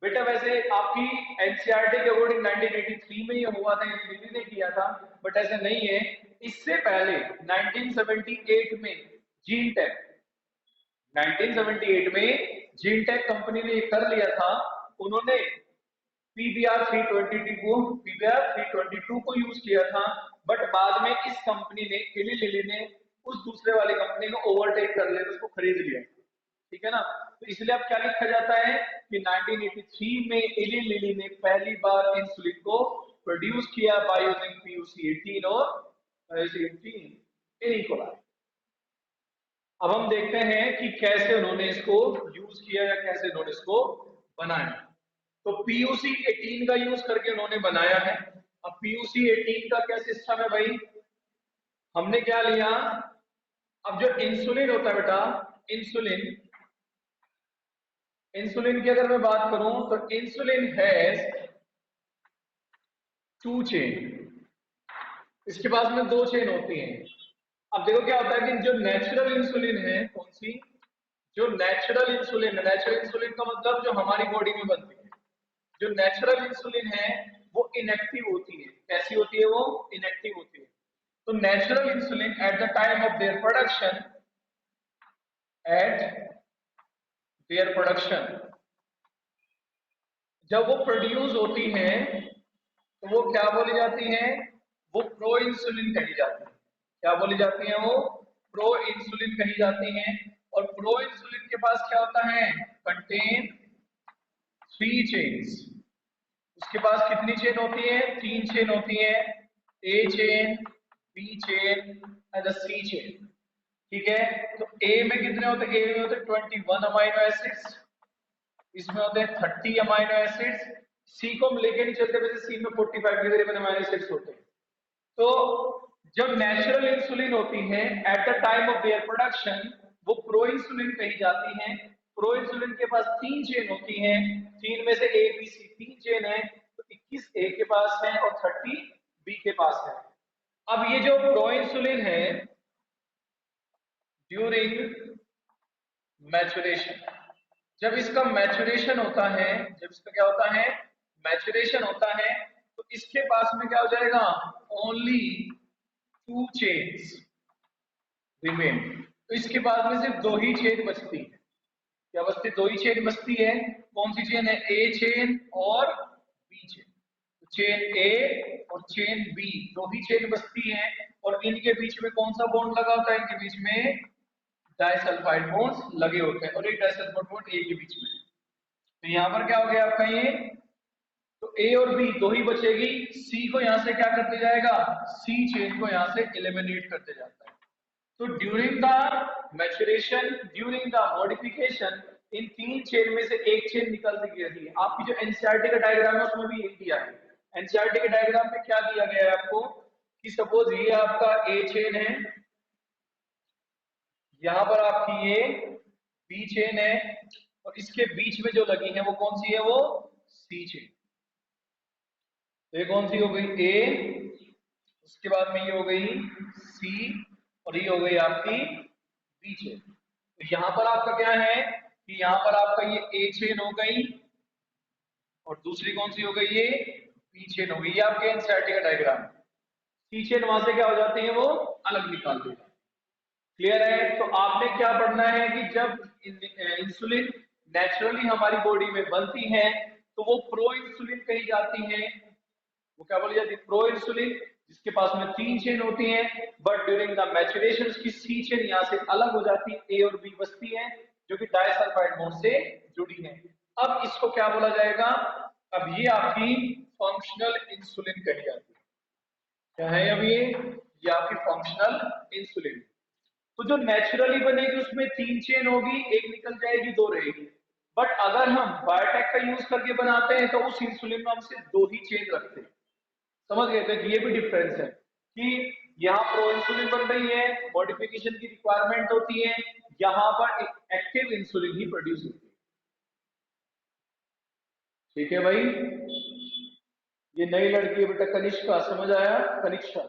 बेटा वैसे आपकी एनसीईआरटी के अकॉर्डिंग 1983 में ये हुआ था, एली लिली ने किया था, बट ऐसा नहीं है। इससे पहले 1978 में जीन टेक, 1978 में जीन टेक कंपनी ने ये कर लिया था। उन्होंने PBR 322 को यूज किया था, बट बाद में इस कंपनी ने, इली लिली ने, उस दूसरे वाले कंपनी को ओवरटेक कर लिया, उसको खरीद लिया, ठीक है ना। तो इसलिए अब क्या लिखा जाता है कि 1983 में इली लिली ने पहली बार इंसुलिन को प्रोड्यूस किया बाय यूजिंग PUC 18 और 18 इनिकोलाई। अब हम देखते हैं कि कैसे उन्होंने इसको यूज किया या कैसे उन्होंने इसको बनाया। तो PUC 18 का यूज करके उन्होंने बनाया है। अब PUC 18 का क्या सिस्टम है भाई, हमने क्या लिया, अब जो इंसुलिन होता है बेटा, इंसुलिन इंसुलिन की अगर मैं बात करूं तो इंसुलिन हैज 2 चेन, इसके पास में 2 चेन होती हैं। अब देखो क्या होता है कि जो नेचुरल इंसुलिन है, कौन सी, जो नेचुरल इंसुलिन है, नेचुरल इंसुलिन का मतलब जो हमारी बॉडी में बनती है, जो नेचुरल इंसुलिन है वो इनएक्टिव होती है। कैसी होती है वो, इनएक्टिव होती है। तो natural insulin at the time of their production, eight their production, जब वो प्रोड्यूस होती है तो वो क्या बोली जाती है, वो प्रो इंसुलिन कही जाती है। क्या बोली जाती है वो, प्रो इंसुलिन कही जाती है। और प्रो इंसुलिन के पास क्या होता है, कंटेन 3 चेन्स। उसके पास कितनी चेन होती है, 3 चेन होती है, A chain, B chain and C chain. ठीक है, तो ए में कितने होते हैं, ए में होते हैं 21 अमाइनो एसिड्स, इसमें होते हैं 30 अमाइनो एसिड्स। सी को हम लेके नहीं चलते, वैसे सी में 45 के करीब अमाइनो एसिड्स होते हैं। तो जब नेचुरल इंसुलिन होती है at the time of their production, वो प्रो इंसुलिन कही जाती है। प्रो इंसुलिन के पास 3 चेन होती हैं, 3 में से ए बी सी 3 चेन है, तो 21 ए के पास है और 30 बी के पास है। अब ये जो प्रो इंसुलिन है, ड्यूरिंग मैचुरेशन, जब इसका मैचुरेशन होता है, जब इसका क्या होता है, मैचुरेशन होता है, तो इसके पास में क्या हो जाएगा, ओनली 2 चेन्स रिमेन। तो इसके बाद में सिर्फ 2 ही चेन बचती है। क्या बचती, 2 ही चेन बचती है। कौन सी चेन है, ए चेन और बी चेन। तो चेन ए और चेन बी 2 ही चेन बचती है। और इनके बीच में कौन सा बॉन्ड लगा होता है, इनके बीच में डाइसल्फाइड बॉन्ड्स लगे होते हैं, और एक डाइसल्फाइड बॉन्ड ए के बीच में। तो यहाँ पर क्या हो गया आपका ये, तो ए और बी 2 ही बचेगी। सी को यहां से क्या करते जाएगा, सी चेन को यहां से एलिमिनेट करते जाता है। तो during the maturation, during the modification, in 3 chain में से एक चेन निकल के गिरती है। आपकी जो एनसीईआरटी का डायग्राम है उसमें भी यही दिया है। एनसीईआरटी के डायग्राम में क्या दिया गया है आपको, कि सपोज ये आपका ए चेन है, यहां पर आपकी ये बी चेन है, और इसके बीच में जो लगी है वो कौन सी है, वो सी चेन। तो ये कौन सी हो गई, ए, उसके बाद में ये हो गई सी, और ये हो गई आपकी बी चेन। तो यहां पर आपका क्या है कि यहां पर आपका ये ए चेन हो गई, और दूसरी कौन सी हो गई, ये बी चेन हो गई। ये आपके एनसीईआरटी का डायग्राम। सी चेन वहां से क्या हो जाती है, वो अलग निकाल देगा। क्लियर है। तो आपने क्या पढ़ना है कि जब इंसुलिन नेचुरली हमारी बॉडी में बनती है तो वो प्रो इंसुलिन कही जाती है। वो क्या बोली जाती है, प्रो इंसुलिन, जिसके पास में 3 चेन होती हैं, बट ड्यूरिंग द मैचुरेशन उसकी सी चेन यहाँ से अलग हो जाती है, ए और बी बचती है, जो कि डाइसल्फाइड बॉन्ड से जुड़ी है। अब इसको क्या बोला जाएगा, अब ये आपकी फंक्शनल इंसुलिन कही जाती है। क्या है अब ये आपकी फंक्शनल इंसुलिन। तो जो नेचुरली बनेगी उसमें 3 चेन होगी, एक निकल जाएगी, 2 रहेगी। बट अगर हम बायोटेक का यूज करके बनाते हैं तो उस इंसुलिन में हम सिर्फ 2 ही चेन रखते हैं। समझ गए, तो ये भी डिफरेंस है कि यहाँ प्रो इंसुलिन बन रही है, मॉडिफिकेशन की रिक्वायरमेंट होती है, यहाँ पर एक्टिव इंसुलिन ही प्रोड्यूस होती है। ठीक है भाई, ये नई लड़की है बेटा कनिष्का, समझ आया, कनिष्का,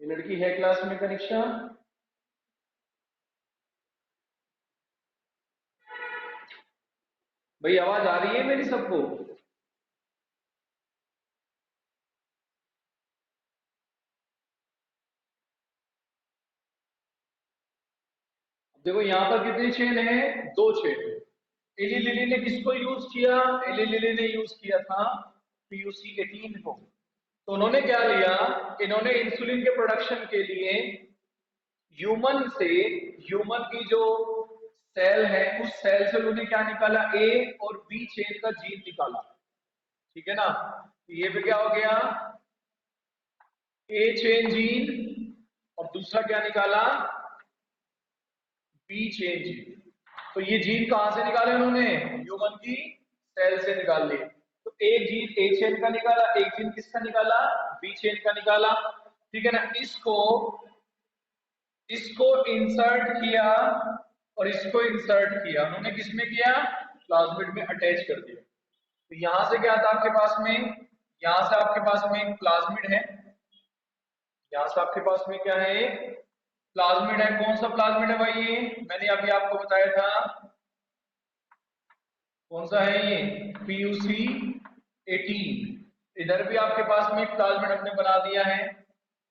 ये लड़की है क्लास में कनिष्का। भाई आवाज आ रही है मेरी सबको, देखो यहाँ पर कितनी चेन है, 2 चेन। एली लिली ने किसको यूज किया, एली लिली ने यूज किया था PUC 18 को। तो उन्होंने क्या लिया, इन्होंने इंसुलिन के प्रोडक्शन के लिए ह्यूमन से, ह्यूमन की जो सेल है उस सेल से उन्होंने क्या निकाला, ए और बी चेन का जीन निकाला। ठीक है ना, ये पे क्या हो गया, ए चेन जीन, और दूसरा क्या निकाला, बी चेन जीन। तो ये जीन कहां से निकाले उन्होंने, ह्यूमन की सेल से निकाल लिए। तो एक जीन ए चेन का निकाला, एक जीन किसका निकाला, बी चेन का निकाला, ठीक है ना। इसको इसको इंसर्ट किया और इसको इंसर्ट किया, उन्होंने किसमें किया, प्लाज्मिड में अटैच कर दिया। तो यहां से क्या था आपके पास में, यहां से आपके पास में एक प्लाज्मिड है, यहां से आपके पास में क्या है, एक प्लाज्मिड है। कौन सा प्लाज्मिड है भाई, ये मैंने अभी आपको बताया था, कौन सा है ये, PUC 18। इधर भी आपके पास में एक प्लाज्मिड हमने बना दिया है,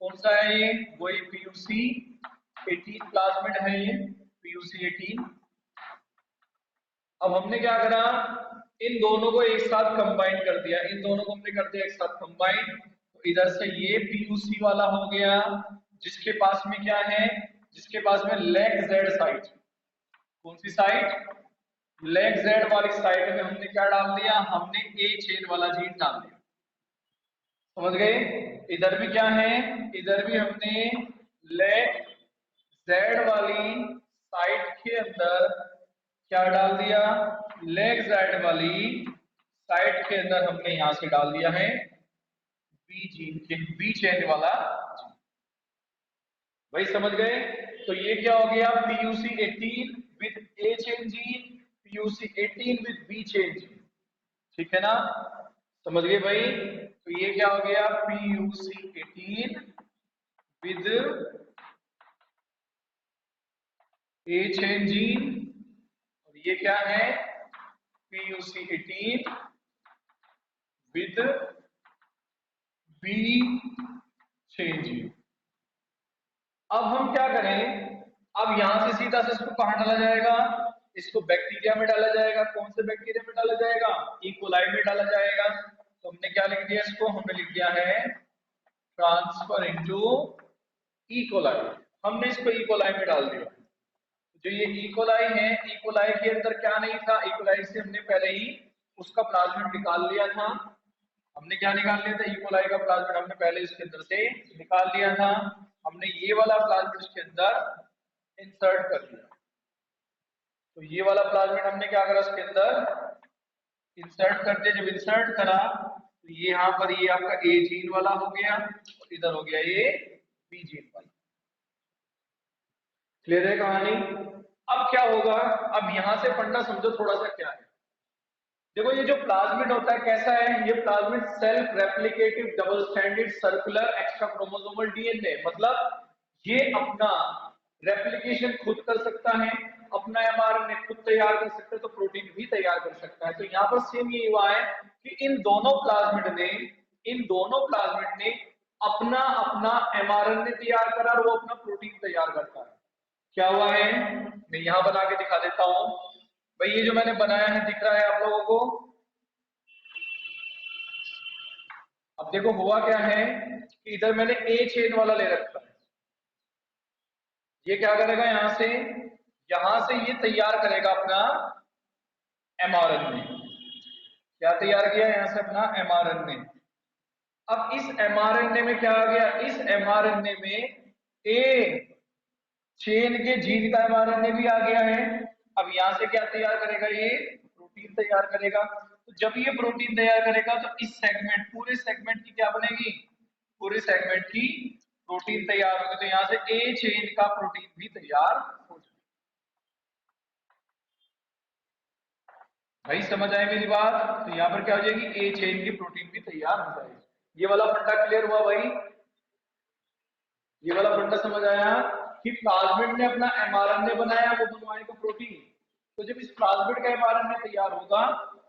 कौन सा है ये, वही PUC 18 प्लाज्मिड है ये, PUC 18। अब हमने क्या करा, इन दोनों को एक साथ कंबाइन कर दिया, इन दोनों को हमने कर दिया एक साथ कंबाइन। तो इधर से ये PUC वाला हो गया, जिसके पास में क्या है, जिसके पास में लेग जेड साइट, कौन सी साइट, लेग जेड वाली साइट में हमने क्या डाल दिया, हमने ए चेन वाला जीन डाल दिया, समझ गए। इधर भी क्या है, इधर भी हमने लेग जेड वाली साइट के अंदर क्या डाल दिया, लेग जेड वाली साइट के अंदर हमने यहां से डाल दिया है बी जीन के, बी चेन वाला जीन, भाई समझ गए। तो ये क्या हो गया, PUC 18 with A chain gene, PUC 18 with B chain gene, ठीक है ना, समझ गए भाई। तो ये क्या हो गया, PUC 18 with A chain gene, और ये क्या है, PUC 18 with B chain gene. अब हम क्या करें, अब यहां से सीधा से इसको कहां डाला जाएगा, इसको बैक्टीरिया में डाला जाएगा, कौन से बैक्टीरिया में डाला जाएगा, इकोलाई में डाला जाएगा। तो हमने क्या लिख दिया, इसको हमने लिख दिया है ट्रांसफर इनटू इकोलाई, हमने इसको इकोलाई में डाल दिया। जो ये इकोलाई है, इकोलाई के अंदर क्या नहीं था, इकोलाई से हमने पहले ही उसका प्लाज्मिड निकाल लिया था, हमने क्या निकाल लिया था, इकोलाई का प्लाज्मिड हमने पहले इसके अंदर से निकाल लिया था, हमने ये वाला प्लाज्मिड इसके अंदर इंसर्ट कर दिया। तो ये वाला प्लाज्मिड हमने क्या करा, इसके अंदर इंसर्ट कर दिया। जब इंसर्ट करा तो ये यहाँ पर ये आपका ए जीन वाला हो गया और इधर हो गया ये बी जीन वाला। क्लियर है कहानी। अब क्या होगा, अब यहां से फंडा समझो थोड़ा सा क्या है। देखो ये जो प्लाज्मिड होता है कैसा है, ये plasmid self replicative double standard circular extra chromosomal DNA, मतलब ये अपना रेप्लिकेशन खुद कर सकता है, अपना एमआरएनए खुद तैयार कर सकता है, तो प्रोटीन भी तैयार कर सकता है। तो यहाँ पर सेम ये हुआ है कि इन दोनों प्लाज्मिड ने अपना अपना एमआरएनए तैयार करा और वो अपना प्रोटीन तैयार करता है। क्या हुआ है, मैं यहां बना के दिखा देता हूं भाई, ये जो मैंने बनाया है दिख रहा है आप लोगों को। अब देखो हुआ क्या है कि इधर मैंने ए चेन वाला ले रखा है, ये क्या करेगा, यहां से ये तैयार करेगा अपना एमआरएनए। क्या तैयार किया, यहां से अपना एमआरएनए। अब इस एमआरएनए में क्या आ गया, इस एमआरएनए में ए चेन के जीन का एमआरएनए भी आ गया है। अब यहां से क्या तैयार करेगा, ये प्रोटीन तैयार करेगा। तो जब ये प्रोटीन तैयार करेगा तो इस सेगमेंट, पूरे सेगमेंट की क्या बनेगी, पूरे सेगमेंट की प्रोटीन तैयार होगी। तो यहां से ए चेन का प्रोटीन भी तैयार हो जाएगा। भाई समझ आए मेरी बात। तो यहाँ पर क्या हो जाएगी, ए चेन की प्रोटीन भी तैयार हो जाएगी। ये वाला फंडा क्लियर हुआ भाई, ये वाला फंडा समझ आया कि प्लाज्मिड ने अपना एमआरएनए बनाया, वो बनवाएगा प्रोटीन। तो जब इस प्लाज्मिड का एमआरएनए तैयार होगा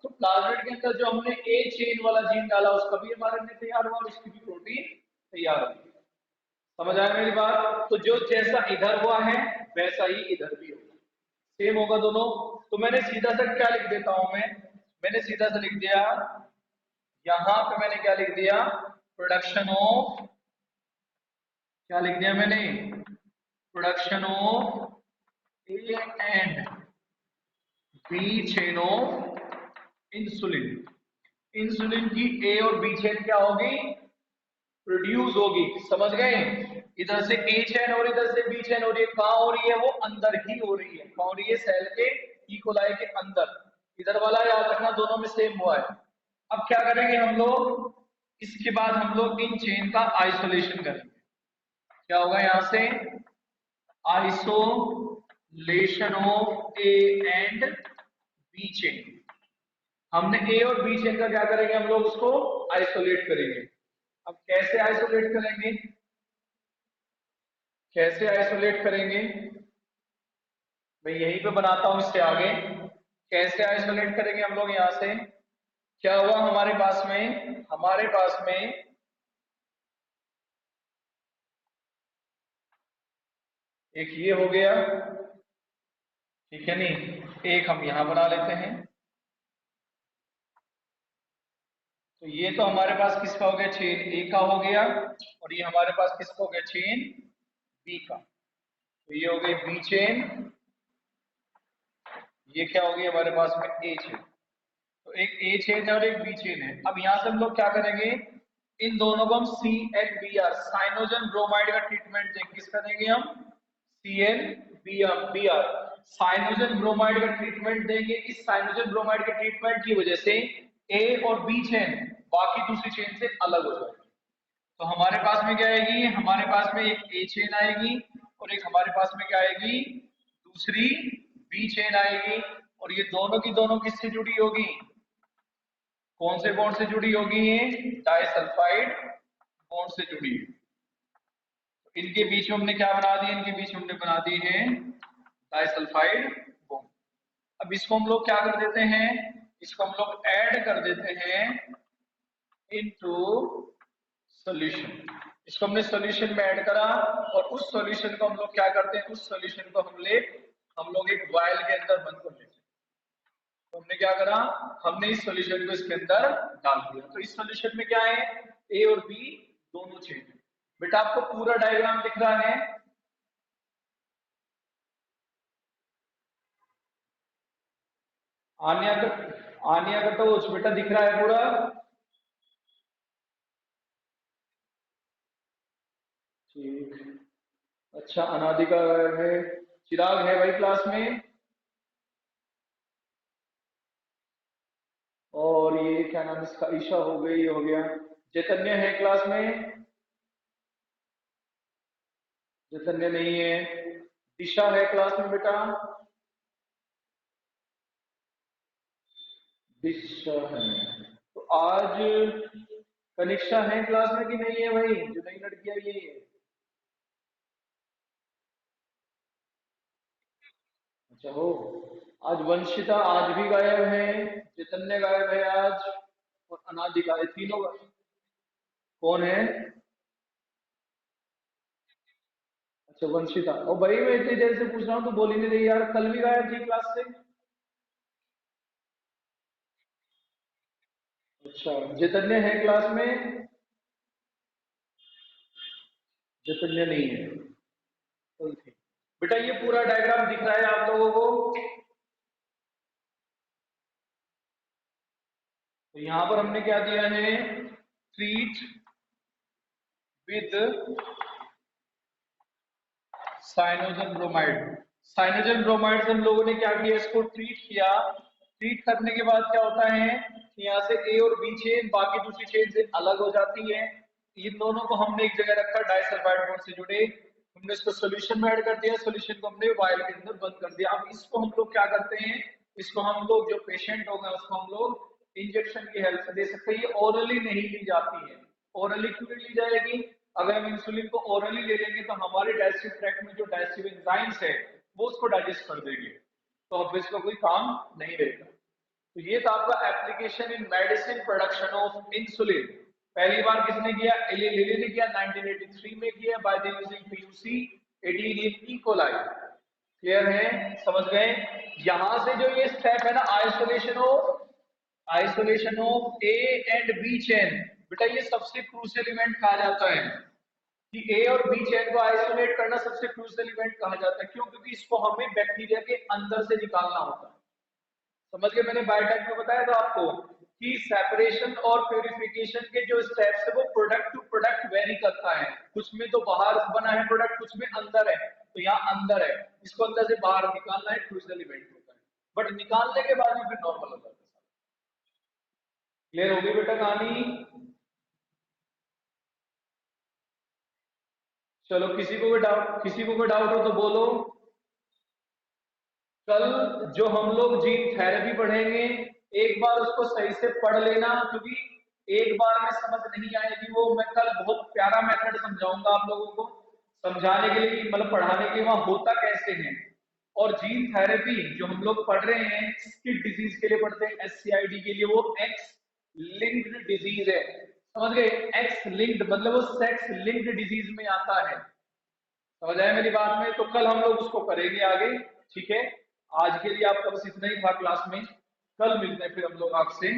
तो प्लाज्मिड के अंदर जो हमने ए चेन वाला जीन डाला उसका भी एमआरएनए तैयार हुआ और उसकी भी प्रोटीन तैयार होगी। समझ आया मेरी बात। तो जो जैसा इधर हुआ है वैसा ही इधर भी होगा, सेम होगा दोनों। तो मैंने सीधा सा क्या लिख देता हूं, मैंने सीधा सा लिख दिया, यहां पे मैंने क्या लिख दिया, प्रोडक्शन ऑफ, क्या लिख दिया मैंने, production of A and B chain of insulin. Insulin की ए और बी चेन क्या होगी, प्रोड्यूस होगी। समझ गए, इधर से ए चेन और इधर से बी चेन हो रही है, कहां हो रही है, वो अंदर ही हो रही है, कहां हो रही है, सेल के ई कोलाई के अंदर, इधर वाला याद रखना दोनों में सेम हुआ है। अब क्या करेंगे हम लोग, इसके बाद हम लोग इन चेन का आइसोलेशन करेंगे। क्या होगा यहां से, isolation of A and B chain. हमने ए और बी चेन का क्या करेंगे, हम लोग उसको आइसोलेट करेंगे। अब कैसे आइसोलेट करेंगे, कैसे आइसोलेट करेंगे, मैं यहीं पे बनाता हूं इससे आगे। कैसे आइसोलेट करेंगे हम लोग, यहां से क्या हुआ हमारे पास में, हमारे पास में एक ये हो गया, ठीक है नहीं, एक हम यहां बना लेते हैं। तो ये तो हमारे पास किसका हो गया, चेन ए का हो गया, और ये हमारे पास किसका हो गया, चेन बी का। तो ये हो गई बी चेन, ये क्या हो गई हमारे पास में ए चेन। तो एक ए चेन है और एक बी चेन है। अब यहां से हम लोग क्या करेंगे, इन दोनों को हम C N B R cyanogen bromide का ट्रीटमेंट देंगे। किसका देंगे हम, C N B R cyanogen bromide का ट्रीटमेंट देंगे। इस साइनोजन ब्रोमाइड के ट्रीटमेंट की वजह से ए और बी चेन बाकी दूसरी चेन से अलग हो जाएगी। तो हमारे पास में क्या आएगी, हमारे पास में एक ए चेन आएगी और एक हमारे पास में क्या आएगी, दूसरी बी चेन आएगी। और ये दोनों की दोनों किससे जुड़ी होगी, कौन से बॉन्ड से जुड़ी होगी, ये डाइसल्फाइड बॉन्ड से जुड़ी है। तो इनके बीच में हमने क्या बना दी, इनके बीच में हमने बना दी है डाइसल्फाइड बॉन्ड। अब इसको हम लोग क्या कर देते हैं, इसको हम लोग ऐड कर देते हैं इनटू सॉल्यूशन। इसको हमने सॉल्यूशन में ऐड करा और उस सॉल्यूशन को हम लोग क्या करते हैं, उस सॉल्यूशन को हम लोग एक वायल के अंदर बंद कर लेते हैं। तो हमने क्या करा, हमने इस सॉल्यूशन को इसके अंदर डाल दिया। तो इस सॉल्यूशन में क्या है, ए और बी दोनों चेन है। बेटा आपको पूरा डायग्राम दिख रहा है, आनिया का टोच बेटा दिख रहा है पूरा, ठीक। अच्छा अनादिका है, चिराग है भाई क्लास में, और ये क्या नाम इसका, ईशा हो गई, हो गया। चैतन्य है क्लास में, चैतन्य नहीं है। दिशा है क्लास में बेटा, दिशा है। तो आज कनिष्ठा है क्लास में कि नहीं है भाई, जो नई लड़की आई है ये। अच्छा हो, आज वंशिता आज भी गायब है, चैतन्य गायब है आज, और अनादिका, ये तीनों कौन है। अच्छा वंशिता, और भाई मैं इतनी देर से पूछ रहा हूँ तो बोल ही नहीं रही यार, कल भी गायब थी क्लास से। अच्छा चैतन्य है क्लास में, चैतन्य नहीं है, ओके। बेटा ये पूरा डायग्राम दिख रहा है आप लोगों को। तो यहां पर हमने क्या दिया है, treat with Cyanogen bromide. Cyanogen bromide से हम लोगों ने क्या किया, इसको ट्रीट किया। ट्रीट करने के बाद क्या होता है कि यहाँ से ए और बी चेन बाकी दूसरी चेन से अलग हो जाती है। इन दोनों को हमने एक जगह रखा, डाइसल्फाइड बॉन्ड से जुड़े, हमने इसको सोल्यूशन में ऐड कर दिया, सोल्यूशन को हमने वायल के अंदर बंद कर दिया। अब इसको हम लोग क्या करते हैं, इसको हम लोग जो पेशेंट होगा उसको हम लोग इंजेक्शन की हेल्प से दे सकते हैं। ये ओरली नहीं ली जाती है। ओरली क्यों नहीं ली जाएगी, अगर हम इंसुलिन को ओरली ले लेंगे तो हमारे डाइजेस्टिव ट्रैक्ट में जो डाइजेस्टिव एंजाइम्स है वो उसको डाइजेस्ट कर देंगे, तो अब इसका कोई काम नहीं रहेगा। तो ये था आपका application in medicine production of insulin. पहली बार किसने किया, एली लिली ने किया, 1983 में किया by the using PUC 18 in E coli. Clear है, समझ गए। यहां से जो ये स्टेप है ना, isolation of A and B chain, बेटा ये सबसे क्रूशियल इवेंट कहा जाता है कि ए और बी चेन को आइसोलेट करना सबसे क्रूशियल इवेंट कहा जाता है। क्यों, क्योंकि इसको हमें बैक्टीरिया के अंदर से निकालना होता है। समझ के मैंने बायोटेक में बताया था आपको कि सेपरेशन और प्यूरिफिकेशन के जो स्टेप्स है वो प्रोडक्ट टू प्रोडक्ट वेरी करता है। कुछ में तो बाहर बना है प्रोडक्ट, कुछ में अंदर है, तो यहाँ अंदर है, इसको अंदर से बाहर निकालना है, क्रूशियल इवेंट होता है। बट निकालने के बाद में फिर नॉर्मल हो जाता है। क्लियर हो गई बेटा कहानी? चलो किसी को कोई डाउट हो तो बोलो। कल जो हम लोग जीन थेरेपी पढ़ेंगे, एक बार उसको सही से पढ़ लेना, क्योंकि एक बार में समझ नहीं आएगी वो। मैं कल बहुत प्यारा मेथड समझाऊंगा आप लोगों को, समझाने के लिए, मतलब पढ़ाने के लिए वहां होता कैसे है। और जीन थेरेपी जो हम लोग पढ़ रहे हैं किस डिजीज के लिए पढ़ते हैं, SCID के लिए, वो एक्स लिंक्ड डिजीज है। समझ गए? एक्स लिंक्ड मतलब वो सेक्स लिंक्ड डिजीज में आता है। समझ आया मेरी बात में? तो कल हम लोग उसको करेंगे आगे। ठीक है, आज के लिए आपका बस इतना ही था क्लास में। कल मिलते हैं फिर हम लोग आपसे।